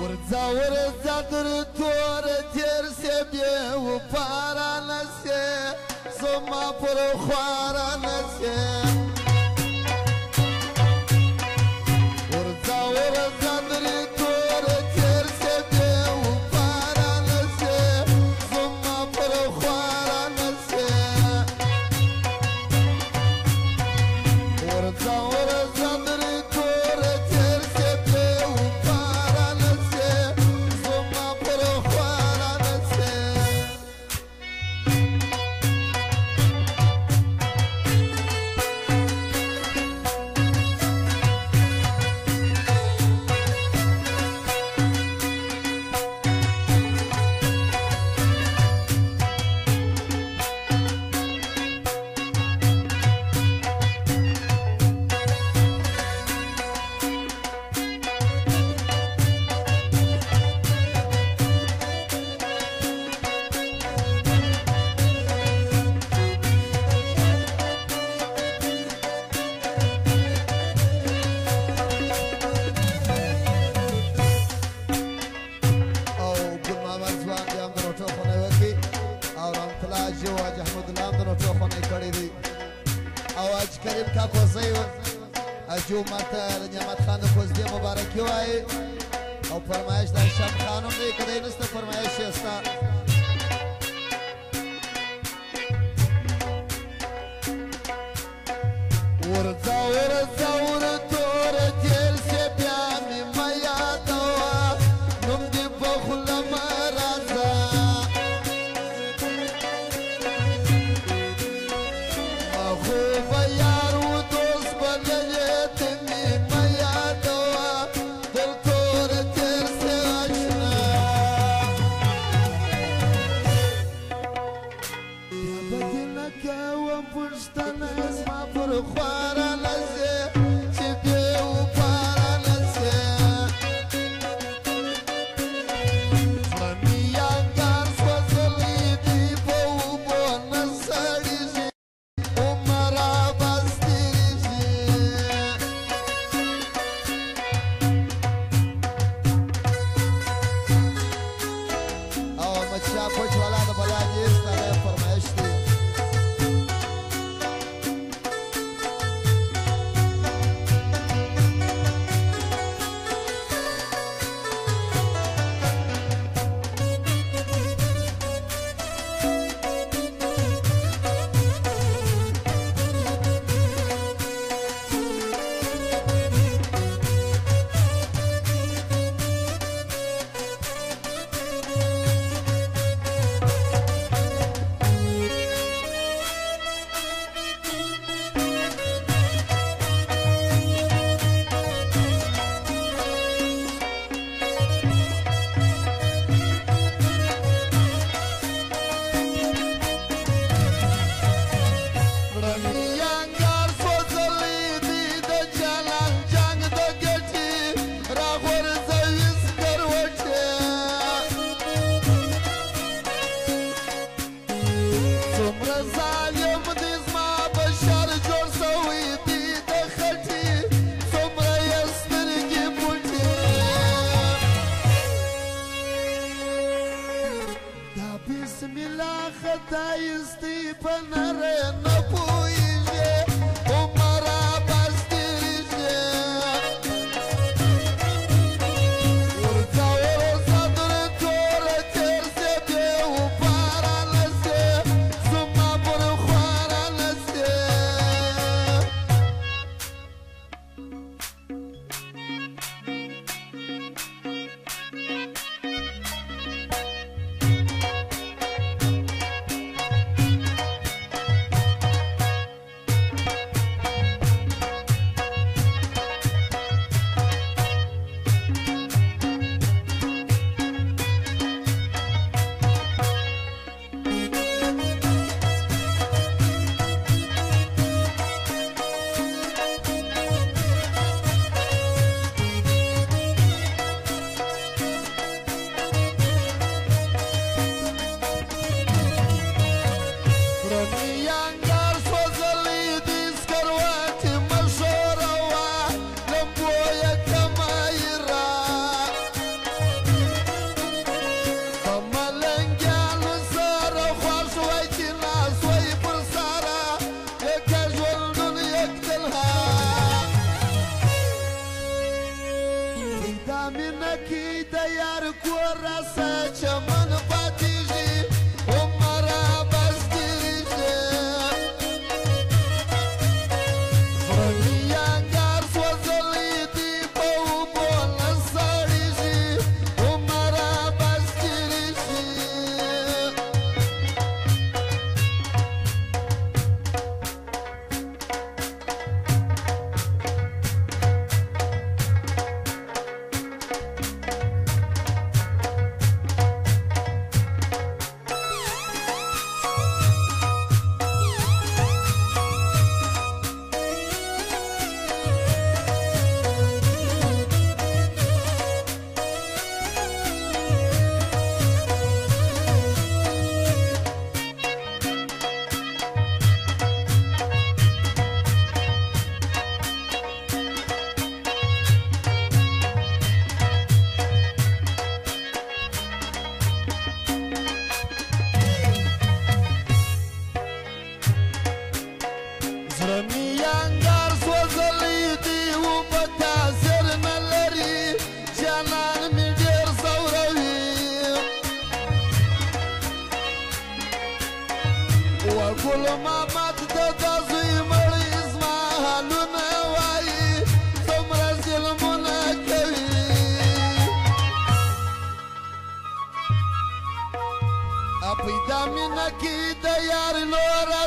ورځه ورځه در تور تیر سي بیا و پارانه سي زما پر خوارانه سي ورځه ورځه در تور تیر سي بیا و پارانه سي زما پر خوارانه سي ورځه ورځه در تور تیر سي بیا و پارانه سي زما پر خوارانه سي جو ماته نعمت خان کوزدی مبارکي وایي او فرمایش د شام خانم دی کدی نسته فرمایش یستا ورځه ورځه ورتور تیر سي بیا مې ما یادوه نوم دې په خوله مه راځه خو به یار و دوست بللی مینه کې د یار کور راسه چمن پاتېږي عمره بس تېرېږي زړه مې انګار سوځلی دی په اوبو نه سړېږي عمره بس تېرېږي زړه مې انګار سوځلی دی اوبه تاثیر نه لري جانان مې ډېر ځوروي وګل محمد د دا زوی مړی زما حالونه وایي څومره ظلمونه کوي پیدا مینه کې د یار لوره